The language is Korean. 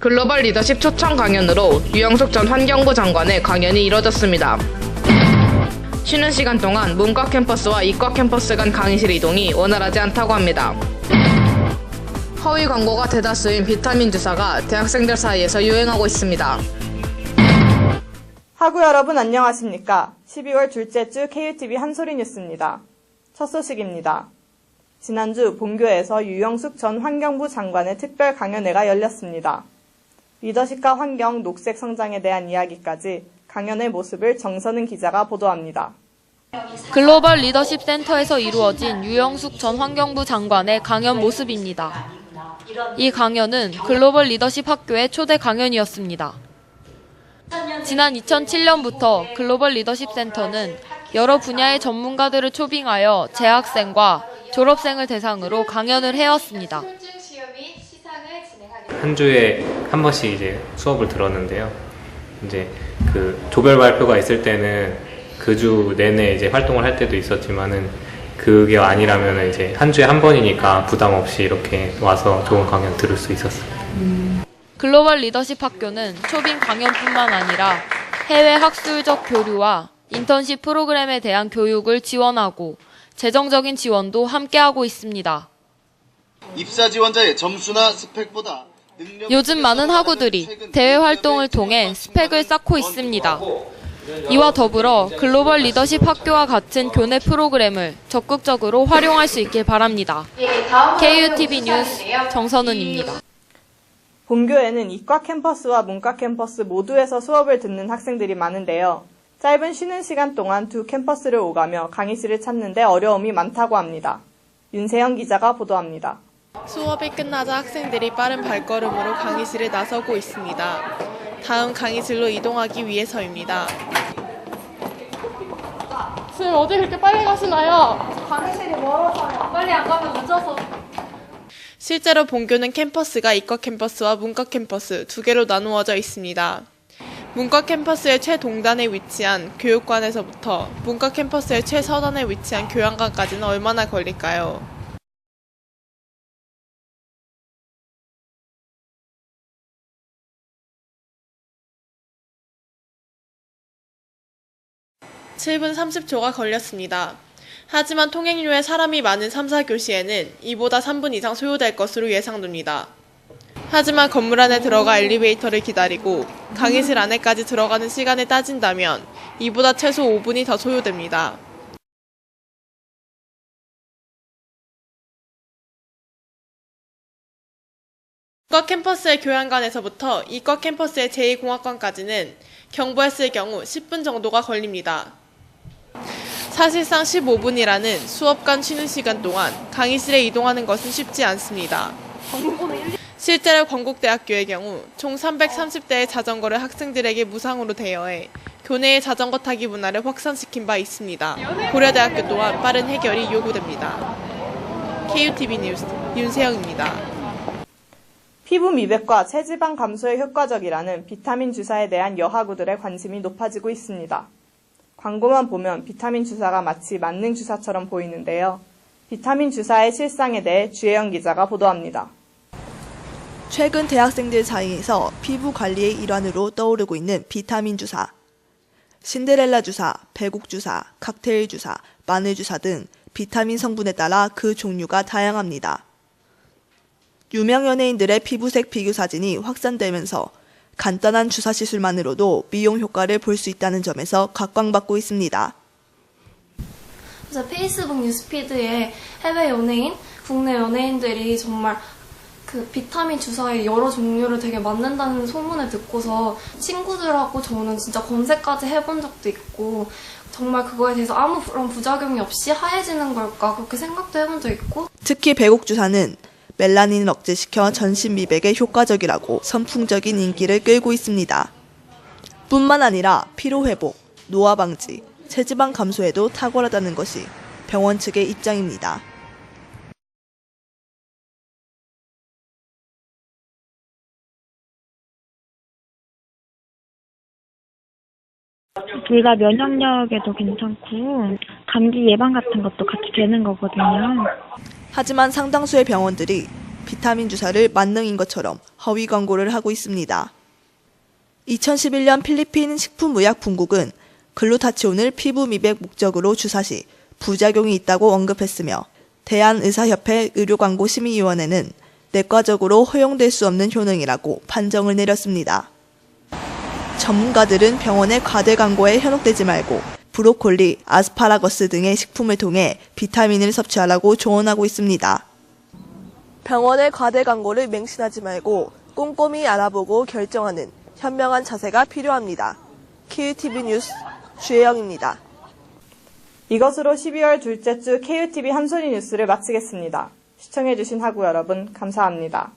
글로벌 리더십 초청 강연으로 유영숙 전 환경부 장관의 강연이 이뤄졌습니다. 쉬는 시간 동안 문과 캠퍼스와 이과 캠퍼스 간 강의실 이동이 원활하지 않다고 합니다. 허위 광고가 대다수인 비타민 주사가 대학생들 사이에서 유행하고 있습니다. 학우 여러분 안녕하십니까? 12월 둘째 주 KUTV 한소리 뉴스입니다. 첫 소식입니다. 지난주 본교에서 유영숙 전 환경부 장관의 특별 강연회가 열렸습니다. 리더십과 환경, 녹색 성장에 대한 이야기까지 강연의 모습을 정선은 기자가 보도합니다. 글로벌 리더십 센터에서 이루어진 유영숙 전 환경부 장관의 강연 모습입니다. 이 강연은 글로벌 리더십 학교의 초대 강연이었습니다. 지난 2007년부터 글로벌 리더십 센터는 여러 분야의 전문가들을 초빙하여 재학생과 졸업생을 대상으로 강연을 해왔습니다. 한 주에 한 번씩 이제 수업을 들었는데요. 이제 그 조별 발표가 있을 때는 그 주 내내 이제 활동을 할 때도 있었지만은 그게 아니라면 이제 한 주에 한 번이니까 부담 없이 이렇게 와서 좋은 강연 들을 수 있었습니다. 글로벌 리더십 학교는 초빙 강연뿐만 아니라 해외 학술적 교류와 인턴십 프로그램에 대한 교육을 지원하고 재정적인 지원도 함께하고 있습니다. 입사 지원자의 점수나 스펙보다 요즘 많은 학우들이 대외 활동을 통해 스펙을 쌓고 있습니다. 이와 더불어 글로벌 리더십 학교와 같은 교내 프로그램을 적극적으로 활용할 수 있길 바랍니다. KUTV 뉴스 정선은입니다. 본교에는 이과 캠퍼스와 문과 캠퍼스 모두에서 수업을 듣는 학생들이 많은데요. 짧은 쉬는 시간 동안 두 캠퍼스를 오가며 강의실을 찾는 데 어려움이 많다고 합니다. 윤세영 기자가 보도합니다. 수업이 끝나자 학생들이 빠른 발걸음으로 강의실에 나서고 있습니다. 다음 강의실로 이동하기 위해서입니다. 선생님 어디 그렇게 빨리 가시나요? 강의실이 멀어서요. 빨리 안 가면 늦어서. 실제로 본교는 캠퍼스가 이과 캠퍼스와 문과 캠퍼스 두 개로 나누어져 있습니다. 문과 캠퍼스의 최동단에 위치한 교육관에서부터 문과 캠퍼스의 최서단에 위치한 교양관까지는 얼마나 걸릴까요? (7분 30초가) 걸렸습니다. 하지만 통행료에 사람이 많은 3, 4교시에는 이보다 3분 이상 소요될 것으로 예상됩니다. 하지만 건물 안에 들어가 엘리베이터를 기다리고 강의실 안에까지 들어가는 시간을 따진다면 이보다 최소 5분이 더 소요됩니다. 문과 캠퍼스의 교양관에서부터 이과 캠퍼스의 제2공학관까지는 경부했을 경우 10분 정도가 걸립니다. 사실상 15분이라는 수업간 쉬는 시간 동안 강의실에 이동하는 것은 쉽지 않습니다. 실제로 건국대학교의 경우 총 330대의 자전거를 학생들에게 무상으로 대여해 교내의 자전거 타기 문화를 확산시킨 바 있습니다. 고려대학교 또한 빠른 해결이 요구됩니다. KUTV 뉴스 윤세영입니다. 피부 미백과 체지방 감소에 효과적이라는 비타민 주사에 대한 여학우들의 관심이 높아지고 있습니다. 광고만 보면 비타민 주사가 마치 만능 주사처럼 보이는데요. 비타민 주사의 실상에 대해 주혜영 기자가 보도합니다. 최근 대학생들 사이에서 피부 관리의 일환으로 떠오르고 있는 비타민 주사. 신데렐라 주사, 배국 주사, 칵테일 주사, 마늘 주사 등 비타민 성분에 따라 그 종류가 다양합니다. 유명 연예인들의 피부색 비교 사진이 확산되면서 간단한 주사 시술만으로도 미용 효과를 볼 수 있다는 점에서 각광받고 있습니다. 그래서 페이스북 뉴스피드에 해외 연예인, 국내 연예인들이 정말 그 비타민 주사의 여러 종류를 되게 맞는다는 소문을 듣고서 친구들하고 저는 진짜 검색까지 해본 적도 있고 정말 그거에 대해서 아무런 부작용이 없이 하얘지는 걸까 그렇게 생각도 해본 적 있고 특히 배국 주사는 멜라닌을 억제시켜 전신 미백에 효과적이라고 선풍적인 인기를 끌고 있습니다. 뿐만 아니라 피로 회복, 노화 방지, 체지방 감소에도 탁월하다는 것이 병원 측의 입장입니다. 둘 다 면역력에도 괜찮고 감기 예방 같은 것도 같이 되는 거거든요. 하지만 상당수의 병원들이 비타민 주사를 만능인 것처럼 허위 광고를 하고 있습니다. 2011년 필리핀 식품의약분국은 글루타치온을 피부 미백 목적으로 주사 시 부작용이 있다고 언급했으며 대한의사협회 의료광고심의위원회는 내과적으로 허용될 수 없는 효능이라고 판정을 내렸습니다. 전문가들은 병원의 과대 광고에 현혹되지 말고 브로콜리, 아스파라거스 등의 식품을 통해 비타민을 섭취하라고 조언하고 있습니다. 병원의 과대 광고를 맹신하지 말고 꼼꼼히 알아보고 결정하는 현명한 자세가 필요합니다. KUTV 뉴스 주혜영입니다. 이것으로 12월 둘째 주 KUTV 한소리 뉴스를 마치겠습니다. 시청해주신 하구 여러분 감사합니다.